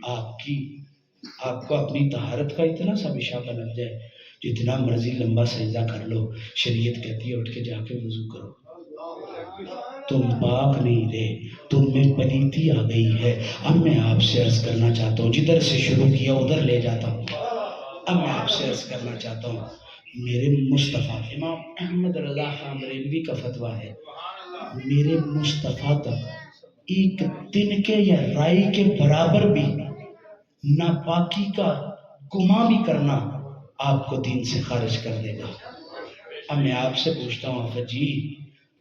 آپ کو اپنی طہارت کا اتنا سا بھی شابہ لگ جائے، جتنا مرضی لمبا سجدہ کر لو، شریعت کہتی ہے اٹھ کے جا کے وضو کرو، تم پاک نہیں رہے، تم میں پلیتی آ گئی ہے۔ اب میں آپ سے عرض کرنا چاہتا ہوں، جدھر سے شروع کیا ادھر لے جاتا ہوں۔ اب میں آپ سے عرض کرنا چاہتا ہوں، میرے مصطفیٰ امام احمد رضا خان بریلوی کا فتویٰ ہے، میرے مصطفیٰ تک ایک تنکے یا رائی کے برابر بھی ناپاکی کا گمان بھی کرنا آپ کو دین سے خارج کر دے گا۔ اب میں آپ سے پوچھتا ہوں آفت جی،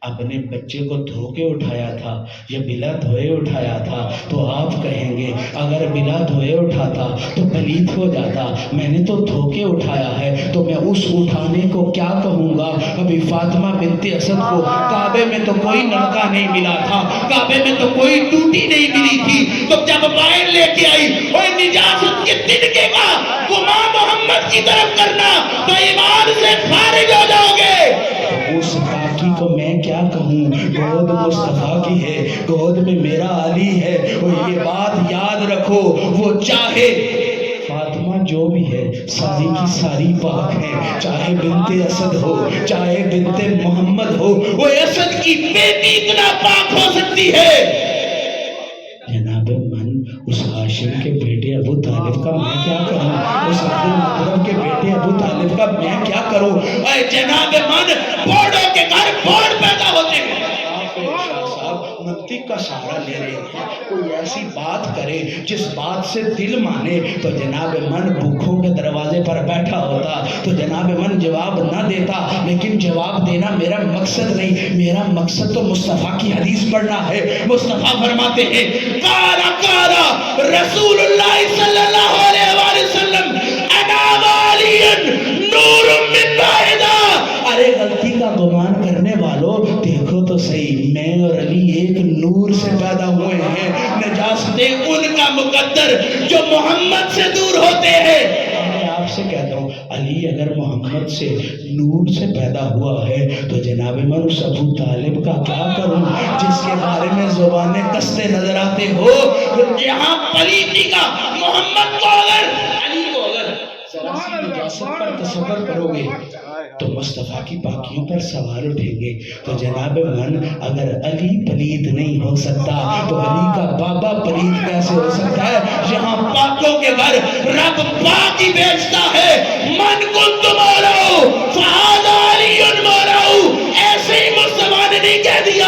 اپنے بچے کو دھو کے اٹھایا تھا یا بلا دھوئے اٹھایا تھا؟ تو آپ کہیں گے اگر بلا دھوئے اٹھاتا تو پلیت ہو جاتا، میں نے تو دھو کے اٹھایا ہے، تو میں اس اٹھانے کو کیا کہوں گا؟ ابھی فاطمہ بنت اسد کو کعبے میں تو کوئی نلکا نہیں ملا تھا، کعبے میں تو کوئی ٹوٹی نہیں ملی تھی، تو جب وائن لے کے آئی، اوے نجاست کے تنکے کا گمان محمد کی طرف کرنا تو ایمان سے خارج ہو جاؤ گے۔ اس پاکی کو میں کیا کہوں؟ گود مصطفیٰ کی ہے، گود میں میرا علی ہے۔ اور یہ بات یاد رکھو، وہ چاہے فاطمہ جو بھی ہے ساری کی ساری پاک ہے، چاہے بنت اسد ہو چاہے بنت محمد ہو، وہ اسد کی بیٹی اتنا پاک ہو سکتی ہے۔ جناب من اس ہاشم کے بیٹے ابو طالب کا میں کیا کروں؟ اس عبد المطلب کے بیٹے ابو طالب کا میں کیا کروں؟ اے جناب من، بوڑوں کے گھر بوڑ پیدا ہوتے ہیں۔ منطق کا سہارا لے رہے ہیں، کوئی ایسی بات کرے جس بات سے دل مانے، تو جناب من بھوکھوں کے دروازے پر بیٹھا ہوتا تو جناب من جواب نہ دیتا، لیکن جواب دینا میرا مقصد نہیں، میرا مقصد تو مصطفیٰ کی حدیث پڑھنا ہے۔ مصطفیٰ فرماتے ہیں کارا کارا رسول اللہ صلی اللہ علیہ وآلہ وسلم انا والی نور من بعیدہ۔ ارے غلطی کا گمان کرنے والوں دیکھو تو صحیح، میں اور علی ایک نور سے پیدا ہوئے ہیں، نجاستیں ان کا مقدر جو محمد سے دور ہوتے ہیں۔ میں آپ سے کہتا ہوں علی اگر محمد سے نور سے پیدا ہوا ہے تو جناب من اس ابو طالب کا کیا کروں جس کے بارے میں زبانیں کستے نظر آتے ہو؟ یہاں پلیتی کا محمد کو اگر علی کو اگر ذرا سی نجاست پر تصور کرو گے تو مصطفیٰ کی پاکیوں پر سوال اٹھیں گے۔ تو جناب من اگر علی پلید نہیں ہو سکتا تو علی کا بابا پلید کیسے ہو سکتا ہے؟ یہاں پاکوں کے گھر رب پاکی بیچتا ہے۔ من کنت مولاؤ فہذا علی مولاؤ، ایسے ہی مصطفیٰ نے نہیں کہہ دیا۔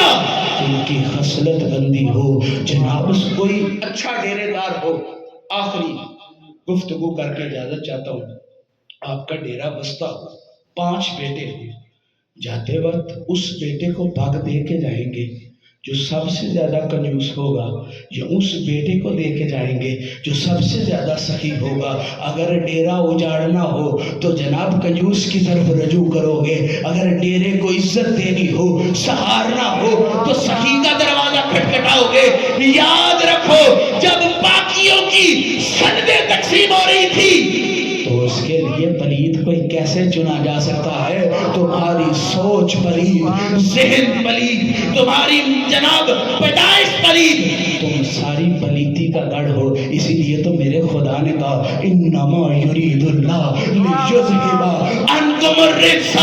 ان کی خصلت بندی ہو، جناب کوئی اچھا ڈیرے دار ہو۔ آخری گفتگو کر کے اجازت چاہتا ہوں، آپ کا ڈیرا بستہ ہو، 5 بیٹے ہوں، جاتے وقت اس بیٹے کو پاک دے کے جائیں گے جو سب سے زیادہ کنجوس ہوگا، یا اس بیٹے کو دے کے جائیں گے جو سب سے زیادہ سخی ہوگا؟ اگر ڈیرا اجاڑنا ہو تو جناب کنجوس کی طرف رجوع کرو گے، اگر ڈیرے کو عزت دینی ہو، سہارنا ہو تو سخی کا دروازہ کھٹکھٹاؤ گے۔ یاد رکھو جب پاکیوں کی سندیں تقسیم ہو رہی تھی تو اس کے لیے پلید کوئی کیسے چنا جا سکتا ہے؟ تمہاری سوچ پلید، ذہن پلید، تمہاری جناب پیدائش پلید، تم ساری پلیدی کا گڑھ ہو۔ اسی لیے تو میرے خدا نے کہا انما یرید اللہ لیذھب عنکم الرجس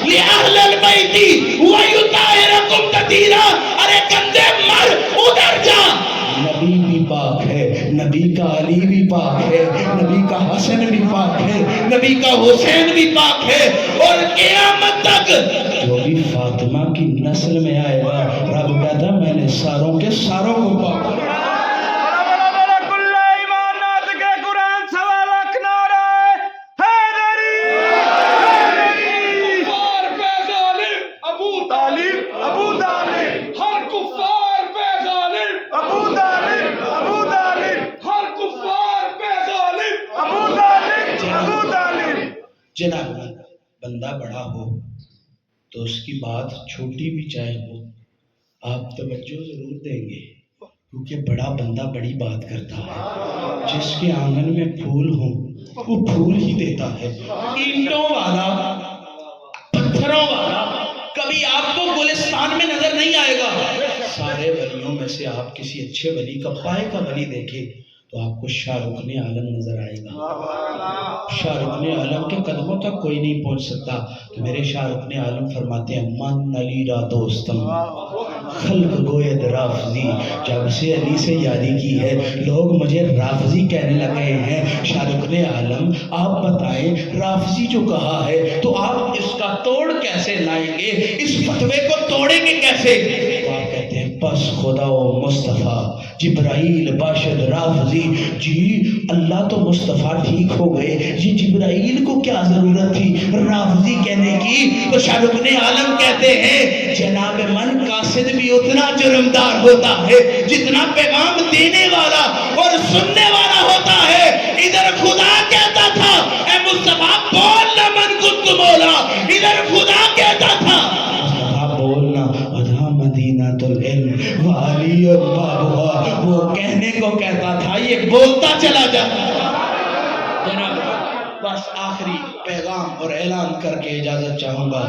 لأہل البیت ویطہرکم تطہیرا۔ ارے گندے مر ادھر جا۔ نبی بھی پاک ہے، نبی کا علی بھی پاک ہے، نبی کا حسن بھی پاک ہے، نبی کا حسین بھی پاک ہے، اور قیامت تک جو بھی فاطمہ کی نسل میں آئے گا رب کہتا میں نے ساروں کے ساروں کو پاک کیا۔ جناب بندہ بڑا ہو تو اس کی بات چھوٹی بھی چاہے ہو آپ توجہ ضرور دیں گے، کیونکہ بڑا بندہ بڑی بات کرتا ہے۔ جس کے آنگن میں پھول ہوں وہ پھول ہی دیتا ہے۔ اینٹوں والا، پتھروں والا کبھی آپ کو گلستان میں نظر نہیں آئے گا۔ سارے ولیوں میں سے آپ کسی اچھے ولی کا پائے کا ولی دیکھیں تو آپ کو شاہ رکن عالم نظر آئے گا۔ شاہ رکن عالم کے قدموں تک کوئی نہیں پہنچ سکتا، تو میرے شاہ رکن عالم فرماتے ہیں من علی را دوستم خلق گوید رافضی۔ جب سے علی سے یاری کی ہے لوگ مجھے رافضی کہنے لگے ہیں۔ شاہ رکن عالم آپ بتائیں رافضی جو کہا ہے تو آپ اس کا توڑ کیسے لائیں گے، اس فتوے کو توڑیں گے کیسے؟ تو آپ کہتے ہیں بس خدا و مصطفیٰ جبرائیل باشد رافضی جی اللہ تو مصطفیٰ ٹھیک ہو گئے، یہ جبرائیل کو کیا ضرورت تھی رافضی کہنے کی؟ تو شاہ رکن عالم کہتے ہیں جناب من قاصد بھی اتنا جرمدار ہوتا ہے جتنا پیغام دینے والا اور سننے والا ہوتا ہے۔ ادھر خدا کہتا تھا اے مصطفیٰ بول نہ من کنت مولا، ادھر خدا کہتا تھا مصطفیٰ بولنا ادھا مدینہ العلم وعلی بابا، وہ کہنے کو کہتا تھا یہ بولتا چلا جاتا تھا۔ جناب بس آخری پیغام اور اعلان کر کے اجازت چاہوں گا،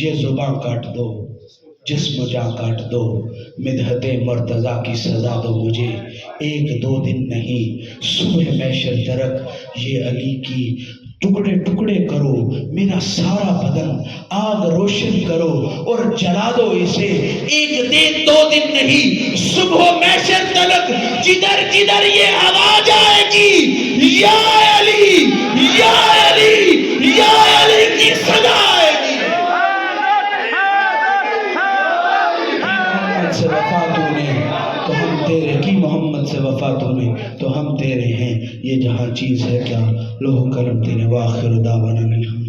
یہ زبان کاٹ دو جسم جاں کاٹ دو، مدحت مرتضیٰ کی سزا دو مجھے، ایک دو دن نہیں صبح محشر ترک یہ علی کی ٹکڑے ٹکڑے کرو، میرا سارا بدن آگ روشن کرو اور جلا دو اسے، ایک دن دو دن نہیں صبح محشر تلک جدھر جدھر یہ آواز آئے گی یا علی یا علی یا علی کی صدا آئے گی۔ محمد سے وفا تو نے تو ہم تیرے کی، محمد سے وفا تو نے تو ہم تیرے ہیں، یہ جہاں چیز ہے کیا لوہ قلم تیرے، وآخر دعوانا الحمد۔